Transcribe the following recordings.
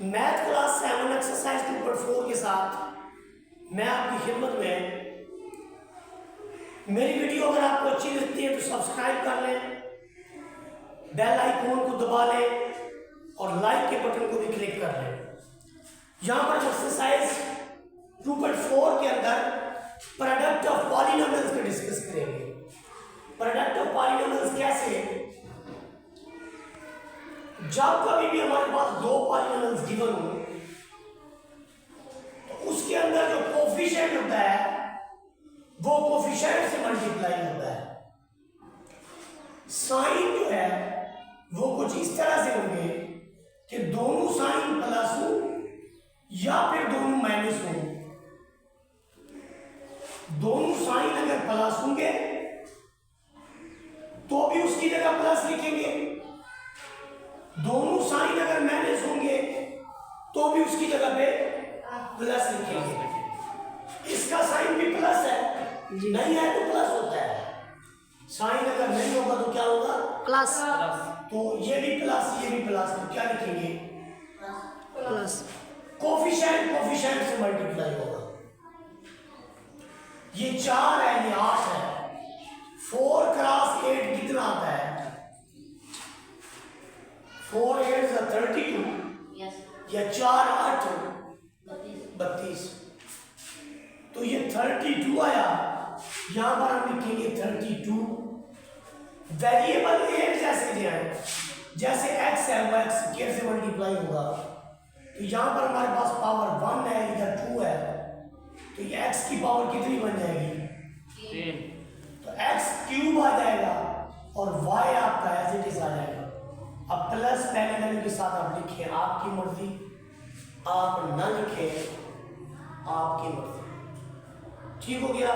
Math class 7 exercise 2.4 के साथ मैं आपकी खिदमत में। मेरी वीडियो अगर आपको अच्छी लगती है तो सब्सक्राइब कर लें, बेल आइकॉन को दबा लें और लाइक के बटन को भी क्लिक कर लें। यहाँ पर एक्सरसाइज 2.4 के अंदर प्रोडक्ट ऑफ पॉलिनोमियल्स को डिस्कस करेंगे। प्रोडक्ट ऑफ पॉलिनोमियल्स कैसे? जब कभी भी हमारे पास दो पॉलिनोमियल्स गिवन हो तो उसके अंदर जो कोफिशिएंट होता है वो कोफिशिएंट से मल्टीप्लाई होता है। साइन जो है वो कुछ इस तरह से होंगे कि दोनों साइन प्लस हो या फिर दोनों माइनस हो। दोनों साइन अगर प्लस होंगे तो भी उसकी जगह प्लस लिखेंगे, दोनों साइन अगर माइनस होंगे तो भी उसकी जगह पे प्लस लिखेंगे। इसका साइन भी प्लस है, नहीं है तो प्लस होता है। साइन अगर नहीं होगा तो क्या होगा? प्लस। तो ये भी प्लस ये भी प्लस, तो क्या लिखेंगे? प्लस। कोफिशिएंट से मल्टीप्लाई होगा। ये 4 है, ये 8 है। 4 क्रॉस 8 कितना आता है? 4 8 is 32 या 4 8 32। तो ये 32 आया, यहां पर हम लिखेंगे 32। वेरिएबल एट जैसे जो है, जैसे x है वो x स्क्वायर से मल्टीप्लाई होगा। तो यहां पर हमारे पास पावर 1 है, इधर 2 है, तो ये x की पावर कितनी बन जाएगी? 3। तो x क्यूब आ जाएगा और y आपका एज इट इज आ जाएगा। अब प्लस पहले वैल्यू के साथ आप लिखें, आपकी मर्जी, आप ना लिखें आपकी मर्जी। ठीक हो गया?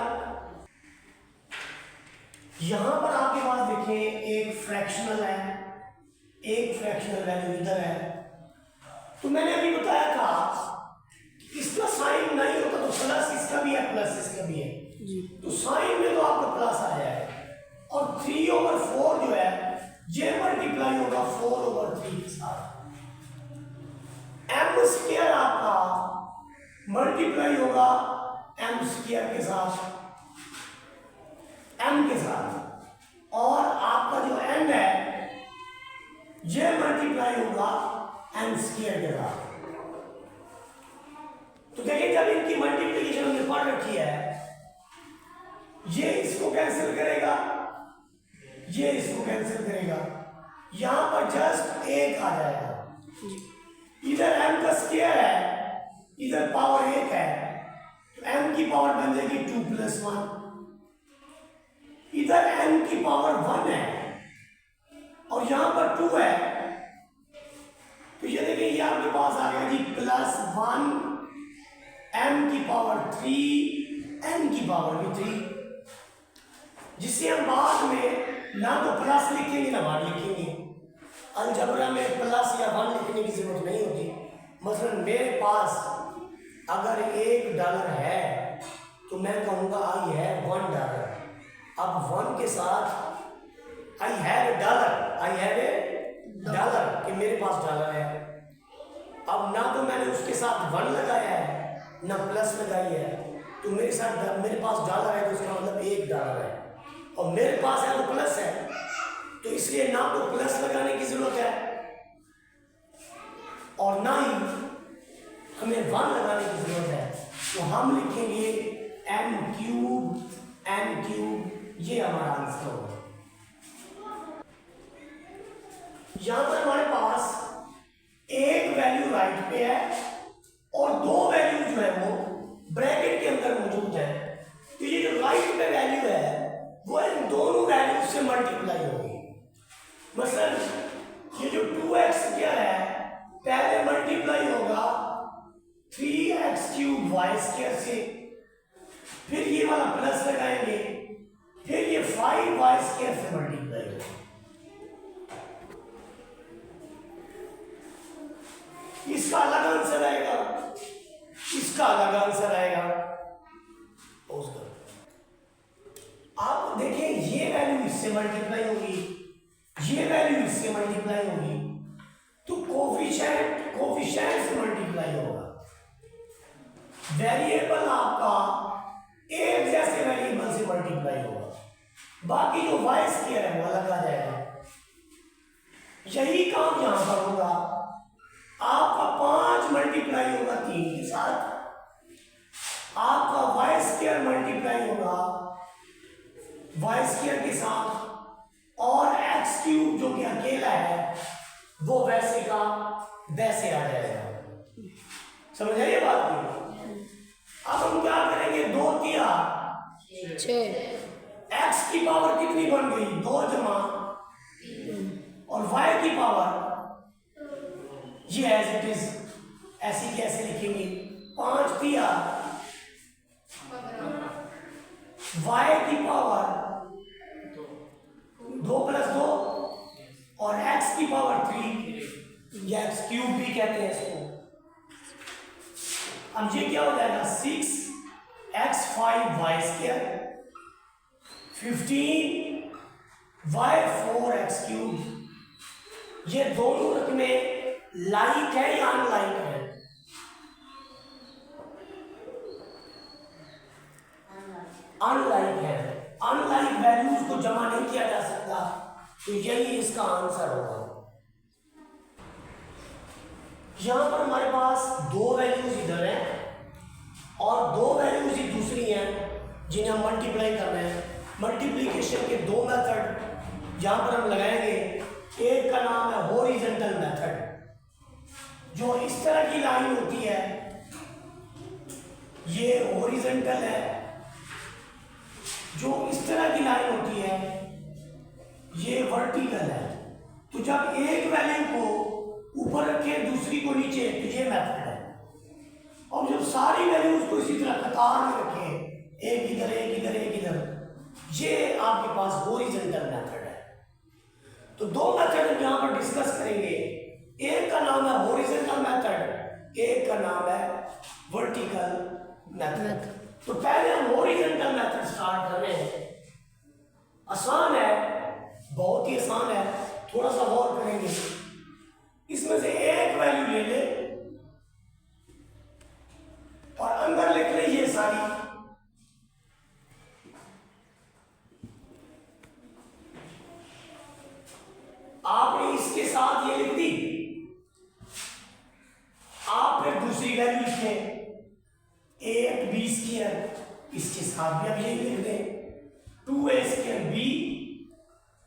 यहां पर आपके पास देखें एक फ्रैक्शनल है, एक फ्रैक्शनल वैल्यू इधर है। तो मैंने अभी बताया था कि इसका साइन नहीं होता तो प्लस इसका भी है प्लस इसका भी है, तो साइन में तो आपका प्लस आ जाएगा। और 3/4 जो है ये मल्टीप्लाई होगा 4/3 के साथ। m स्क्वायर आपका मल्टीप्लाई होगा m स्क्वायर के साथ, m के साथ। और आपका जो n है ये मल्टीप्लाई होगा m स्क्वायर के साथ। तो देखिए जब इनकी मल्टीप्लिकेशन हमने पढ़ रखी है, ये इसको कैंसिल करेगा, ये इसको कैंसिल करेगा, यहां पर जस्ट 1 आ जाएगा। इधर m का स्क्वायर है, इधर पावर 1 है, तो m की पावर बन जाएगी 2 + 1। इधर m की पावर 1 है और यहां पर 2 है, तो ये देखिए ये आपके पास आ गया जी +1 m की पावर 3 n की पावर भी 3, जिसे हम बाद में ना तो प्लस लिखेंगे ना 1 लिखेंगे। अलजबरा में प्लस या 1 लिखने की जरूरत नहीं होती। मतलब मेरे पास अगर $1 है तो मैं कहूँगा आई हैव $1। अब 1 के साथ आई हैव $, कि मेरे पास डॉलर है। अब ना तो मैंने उसके साथ 1 लगाया है ना प्लस लगाई है, तो मेरे पास $, है तो उसका मतलब $1 है, और मेरे पास है तो प्लस है, तो इसलिए ना तो प्लस लगाने की जरूरत है और ना ही हमें 1 लगाने की जरूरत है। तो हम लिखेंगे n³, ये हमारा आंसर होगा। यहां पर हमारे पास एक वैल्यू राइट पे है और 2 वैल्यू जो है वो ब्रैकेट के अंदर मौजूद है। तो ये जो राइट पे वैल्यू है वो इन दोनों वैल्यू से मल्टीप्लाई होगी। मतलब ये जो 2x² है पहले मल्टीप्लाई होगा 3x³ y² से, फिर ये वाला प्लस लगाएंगे, फिर ये 5y² से मल्टीप्लाई होगा। इसका अलग आंसर आएगा, इसका अलग आंसर आएगा। आप देखें ये वैल्यू इससे मल्टीप्लाई होगी, ये वैल्यू इससे मल्टीप्लाई होगी, तो कोफिशिएंट कोफिशिएंट से मल्टीप्लाई होगा। वेरिएबल आपका एक जैसे वेरिएबल से मल्टीप्लाई होगा, बाकी जो वाई स्क्वायर है वो अलग आ जाएगा। यही काम यहां पर होगा, आपका 5 मल्टीप्लाई होगा 3 के साथ, आपका वाई स्क्वायर मल्टीप्लाई होगा वाई स्क्वायर के साथ, और एक्स क्यूब जो कि अकेला है वो वैसे का वैसे आ जाएगा। समझ आइए बात की। अब हम क्या करेंगे, 2 तिया 6 एक्स की पावर कितनी बन गई, 2 जमा, और वाई की पावर ये एज इट इज ऐसी कैसे लिखेंगे, 5 तिया वाई की पावर 2 + 2 और एक्स की पावर 3 या एक्स क्यूब भी कहते हैं इसको। अब ये क्या हो जाएगा, 6x 5y² 15 y 4x cube. ये दोनों रकमें लाइक है या अनलाइक है? अनलाइक है। अनलाइक वैल्यूज को जमा नहीं किया जा सकता, तो यही इसका आंसर होगा। यहां पर हमारे पास 2 वैल्यूज इधर हैं और 2 वैल्यूज ही दूसरी हैं जिन्हें हम मल्टीप्लाई कर रहे हैं। मल्टीप्लिकेशन के 2 मेथड यहां पर हम लगाएंगे। एक का नाम है हॉरिजॉन्टल मेथड, जो इस तरह की लाइन होती है, ये हॉरिजॉन्टल है। जो इस तरह की लाइन होती है ये वर्टिकल है। तो जब एक वैल्यू को ऊपर रखे दूसरी को नीचे, तो ये मेथड है। और जब सारी वैल्यूज को इसी तरह कतार में रखे, एक इधर एक इधर एक इधर, ये आपके पास हॉरिजॉन्टल मेथड है। तो 2 मेथड हम यहां पर डिस्कस करेंगे। एक का नाम है हॉरिजॉन्टल मेथड, एक का नाम है वर्टिकल मेथड। तो पहले हम हॉरिजॉन्टल मेथड स्टार्ट कर रहे हैं। आसान है, बहुत ही आसान है, थोड़ा सा गौर करेंगे। इसमें से एक वैल्यू ले ले और अंदर लिख ले ये सारी। आपने इसके साथ ये लिख दी, आप फिर दूसरी वैल्यू लिखें 8b², इसके साथ भी अब यही लिख दें 2a² b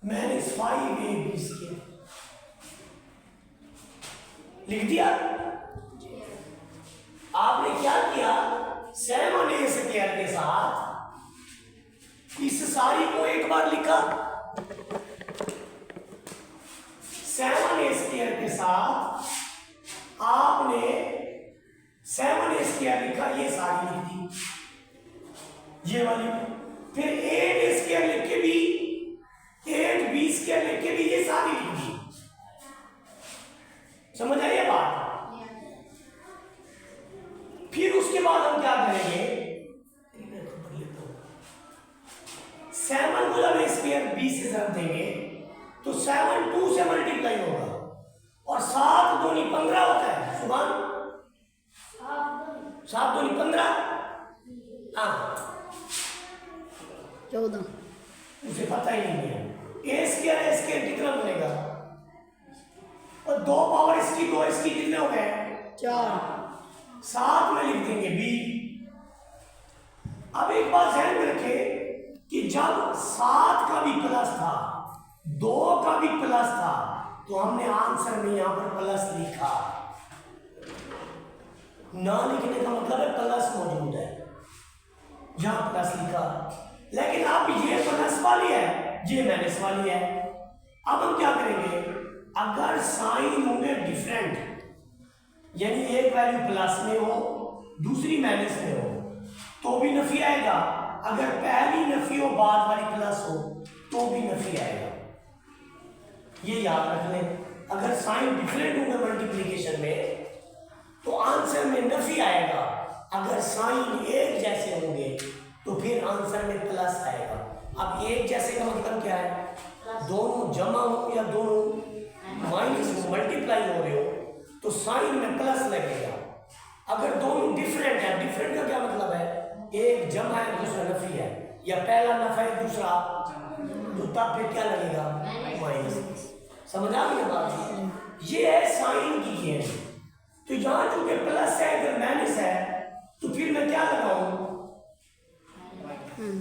- 5ab²। लिख दिया। आपने क्या किया, 7a² के साथ इस सारी को एक बार लिखा, 7a² के साथ आपने 7a² लिखा, ये सारी लिख दी ये वाली। फिर 8a² लिख के भी, 8b² लिख के भी ये सारी लिख दी। समझ आई ये बात? फिर उसके बाद हम क्या करेंगे, 7 को जब a² b से जब देंगे तो 7 2 से मल्टीप्लाई होगा, और 7 दूनी 15 होता है। सुभान 7 दूनी 15, हाँ 14। उसे पता ही नहीं है। a² कितना बनेगा, और 2 पावर इसकी 2 इसकी कितने हो गए, 4। 7 में लिख देंगे b। अब एक बात ध्यान में रखें कि जब 7 का भी प्लस था, 2 का भी प्लस था, तो हमने आंसर में यहां पर प्लस लिखा। ना लिखने का मतलब है प्लस मौजूद है, यहां प्लस लिखा। लेकिन अब ये प्लस वाली है, ये माइनस वाली है। अब हम क्या करेंगे, अगर साइन होंगे डिफरेंट, यानी एक वैल्यू प्लस में हो दूसरी माइनस में हो, तो भी नफी आएगा। अगर पहली नफी हो बाद वाली प्लस हो तो भी नफी आएगा। ये याद रख लें। अगर साइन डिफरेंट होंगे मल्टीप्लिकेशन में तो आंसर में नफी आएगा। अगर साइन एक जैसे होंगे तो फिर आंसर में प्लस आएगा। अब एक जैसे का मतलब क्या है, दोनों जमा हो या दोनों माइनस हो, मल्टीप्लाई हो रहे हो, साइन में प्लस लगेगा। अगर दोनों डिफरेंट है, डिफरेंट का क्या मतलब है, एक जमा है दूसरा नफी है, या पहला नफा है दूसरा, तो तब फिर क्या लगेगा, माइनस। समझ आ गई बात? ये है साइन की गेम। तो यहाँ चूंकि प्लस है इधर माइनस है, तो फिर मैं क्या लगाऊं,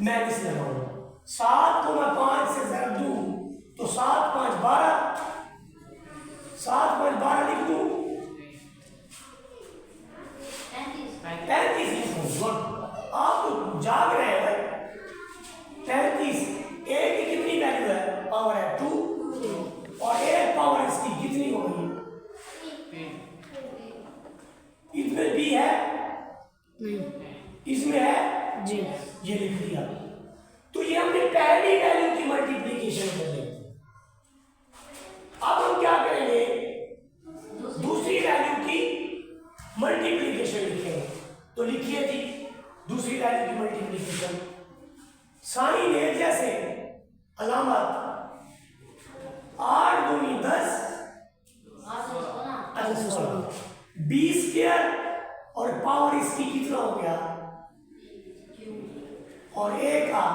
माइनस लगाऊं। 7 को मैं 5 से ज़रब दूं तो 7 5 12, 7 5 12 लिख दूं, 35 लिख दूं। आप तो जाग रहे हैं भाई। 35 ए की कितनी वैल्यू है, पावर है 2, और एक पावर इसकी कितनी होगी, इसमें भी है, इसमें है जी। ये लिख दिया। तो ये हमने पहली वैल्यू की मल्टीप्लिकेशन कर ली। अब हम क्या करेंगे, दूसरी वैल्यू की मल्टीप्लिकेशन लिखेंगे। तो लिखिए जी दूसरी वैल्यू की मल्टीप्लिकेशन। साइन एक जैसे अलामत 8 दूनी 10, अच्छा 16, 20 स्क्वायर और पावर इसकी कितना हो गया, और ए का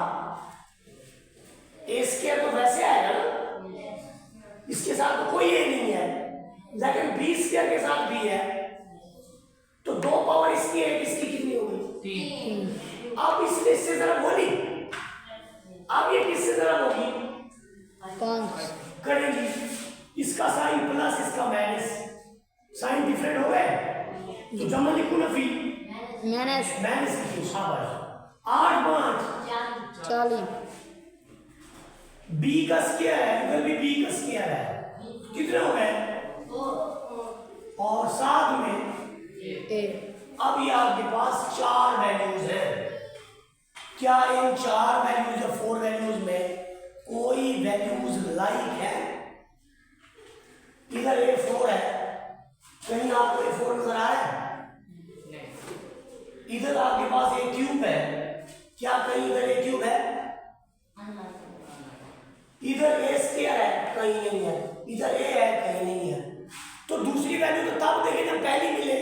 ए स्क्वायर तो वैसे आएगा ना, इसके साथ तो कोई ए नहीं है, लेकिन 20 स्क्वायर के साथ भी है, तो 2 पावर इसकी है, इसकी कितनी होगी, 3। अब इससे जरा बोली, अब ये किससे जरा होगी, 5 करेंगी। इसका साइन प्लस इसका माइनस, साइन डिफरेंट हो गए, तो जमा लिखो ना फिर माइनस माइनस की शाबाश। 8 5 40 बी का स्क्वायर है, इधर भी बी का स्क्वायर है, कितने हो गए, और साथ में ए। अब ये आपके पास 4 वैल्यूज हैं। क्या इन 4 वैल्यूज या 4 वैल्यूज में कोई वैल्यूज लाइक है, इधर A4 है, कहीं आपको A4 नजर आ रहा है, इधर आपके पास A क्यूब है, क्या कहीं इधर A क्यूब है, इधर A स्क्वायर है, कहीं नहीं है, इधर A है, कहीं नहीं है। तो दूसरी वैल्यू तो तब देखें जब पहली मिले,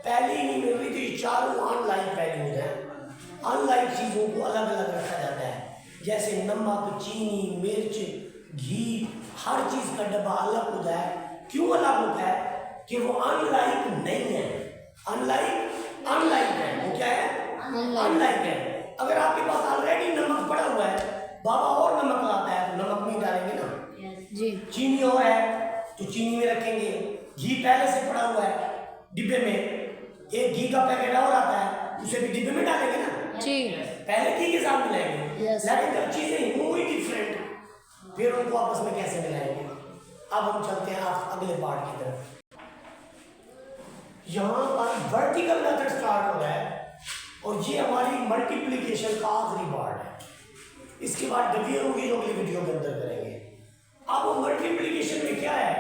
पहली नहीं मिल रही, तो ये चारों अनलाइक वैल्यूज हैं। अनलाइक चीजों को अलग अलग रखा जाता है, जैसे नमक, चीनी, मिर्च, घी, हर चीज का डब्बा अलग होता है। क्यों अलग होता है, कि वो अनलाइक नहीं है, अनलाइक है, वो क्या है, अनलाइक है। अगर आपके पास ऑलरेडी नमक पड़ा हुआ है, बाबा और नमक लाता है तो नमक नहीं डालेंगे ना जी। चीनी और है तो चीनी में रखेंगे। घी पहले से पड़ा हुआ है डिब्बे में, एक घी का पैकेट और आता है, उसे भी डिब्बे में डालेंगे ना जी। पहले घी के साथ मिलाएंगे। Yes. लेकिन जब चीजें हुई डिफरेंट, फिर उनको आपस में कैसे मिलाएंगे। अब हम चलते हैं अगले पार्ट की तरफ। यहाँ पर वर्टिकल मेथड स्टार्ट हो रहा है, और ये हमारी मल्टीप्लिकेशन का आखिरी पार्ट है। इसके बाद डिवीजन होगी जो अगली वीडियो के अंदर करेंगे। अब मल्टीप्लिकेशन में क्या है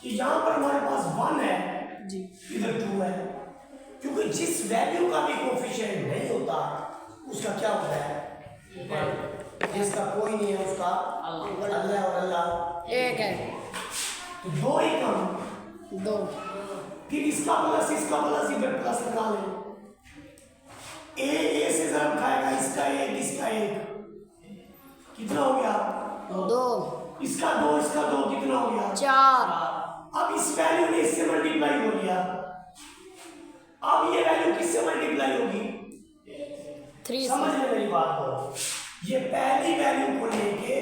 कि यहाँ पर हमारे पास 1 है जी। इधर 2 है, क्योंकि जिस वैल्यू का भी कोफिशिएंट नहीं होता उसका क्या होता है, जिसका कोई नहीं है उसका अल्लाह, और अल्लाह एक है, तो 2 ही कम, 2 फिर इसका प्लस इधर प्लस लगा लें। ए से जब खाएगा, इसका एक कितना हो गया, 2 इसका 2 कितना हो गया, 4 अब इस वैल्यू ने इससे मल्टीप्लाई हो लिया, अब ये वैल्यू किससे मल्टीप्लाई होगी, 3 समझ से। ले मेरी बात को, ये पहली वैल्यू को लेके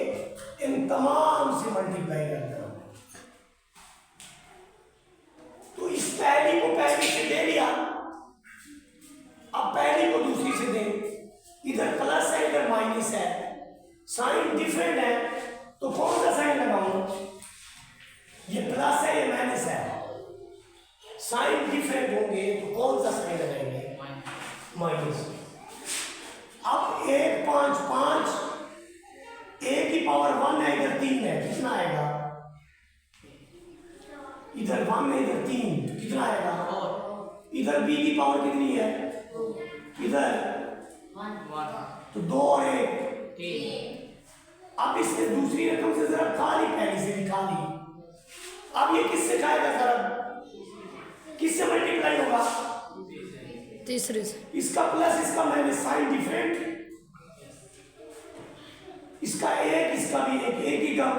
इन तमाम से मल्टीप्लाई करना। तो इस पहली को पहली से दे लिया, अब पहली को दूसरी से दे, इधर प्लस है इधर माइनस है, साइन डिफरेंट है, तो कौन सा साइन लगाऊं, ये प्लस है ये माइनस है, साइन डिफरेंट होंगे तो कौन सा साइन लगाएंगे, माइनस। अब 1 5 5, a की पावर 1 है, इधर 3 है, कितना आएगा, इधर 1 है इधर 3, तो कितना आएगा, इधर b की पावर कितनी है, इधर 1, तो 2 और 1। अब इसने दूसरी रकम से जरा खा ली, पहली से भी खा ली, अब ये किससे खाएगा जरा, किससे मल्टीप्लाई होगा? तीसरे से। इसका प्लस इसका माइनस, साइन डिफरेंट, इसका एक इसका भी एक ही टर्म,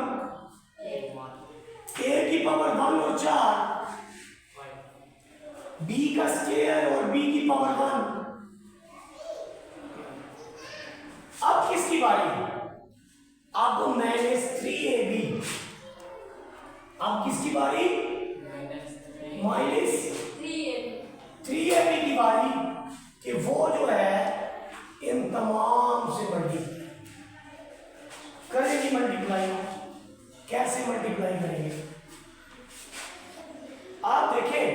ए की पावर 1 और 4, बी का स्क्वायर और बी की पावर 1। अब किसकी बारी? अब -3ab। अब किसकी बारी? -3ab की बारी कि वो जो है इन तमाम से मल्टीप्लाई करेगी। मल्टीप्लाई कैसे मल्टीप्लाई करेंगे? आप देखें,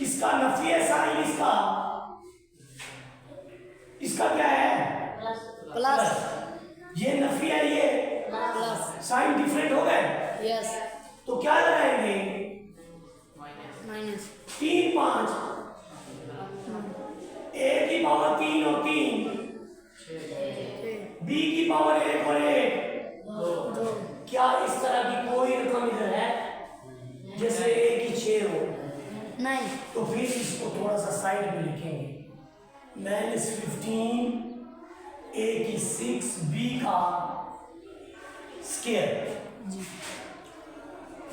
इसका नफी है साइन, इसका क्या है? प्लस। ये नफी है, ये प्लस। साइन डिफरेंट हो गए। यस। तो क्या लगाएंगे? माइनस। 3 5, ए की पावर 3 और 3, बी की पावर 1 और 1। दो। क्या इस तरह की कोई रकम इधर है जैसे ए की 6 हो? नहीं। तो फिर इसको थोड़ा सा साइड में लिखेंगे। -15, ए की 6, बी का स्क्वायर।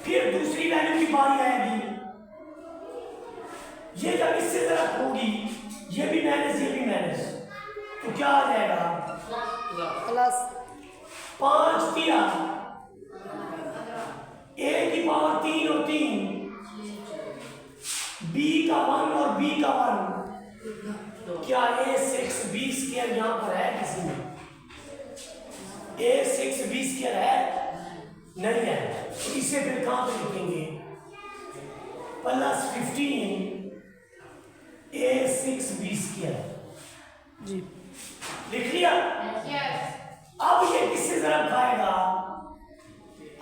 फिर दूसरी वैल्यू की बारी आएगी, ये जब इससे तरफ होगी, ये भी माइनस ये भी माइनस, तो क्या आ जाएगा? प्लस। 5 3, ए की पावर 3 और 3, बी का 1 और बी का 1। क्या a6b स्क्वायर यहां पर है किसी में? a6b स्क्वायर है? नहीं है। तो इसे फिर कहां पे लिखेंगे? +15 a6b स्क्वायर। जी। लिख लिया? अब ये किससे जरा खाएगा?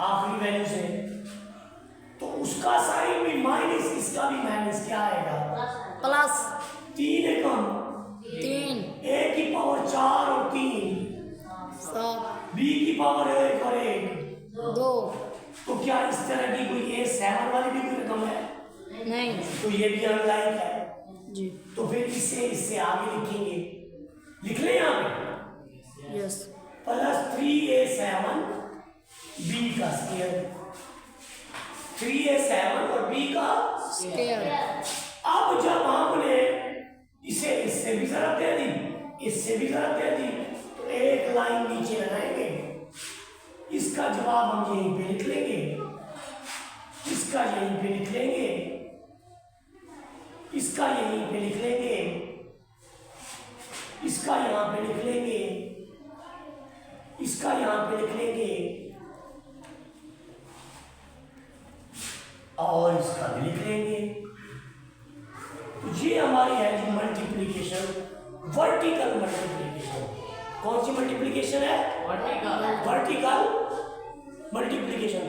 आखिरी वैल्यू से, तो उसका साइन भी माइनस, इसका भी माइनस, क्या आएगा? प्लस। 3 एकम, 3 ए की पावर 4 और 3, 7 बी की पावर 1 और 1। 2। तो क्या इस तरह की कोई a7 वाली भी कोई रकम है? नहीं। तो ये भी अनलाइक है। जी। तो फिर इससे आगे लिखेंगे, लिख लें यहाँ पे यस। +3a7 बी का स्क्वायर, 3a7 और बी का स्क्वायर। अब जब हमने इसे इससे भी जरा दे दी, इससे भी जरा दे दी, तो एक लाइन नीचे लगाएंगे, इसका जवाब हम यहीं पे लिख लेंगे, इसका यहीं पे लिख लेंगे, इसका यहीं पे लिख लेंगे, इसका यहां पे लिख लेंगे, इसका यहां पे लिख लेंगे, और इसका भी लिख लेंगे। तो ये हमारी है जी मल्टीप्लिकेशन, वर्टिकल मल्टीप्लिकेशन। कौन सी मल्टीप्लिकेशन है? Vertical multiplication.